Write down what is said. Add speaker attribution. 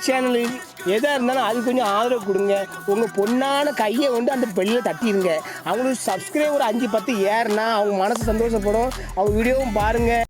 Speaker 1: Channel எதாக இருந்தாலும் அது கொஞ்சம் ஆதரவு கொடுங்க. உங்கள் பொண்ணான கையை வந்து அந்த பெல்லில் தட்டிடுங்க. அவங்களுக்கு சப்ஸ்கிரைபர் 5 10 ஏறுனா அவங்க மனசு சந்தோஷப்படும். அவங்க வீடியோவும் பாருங்கள்.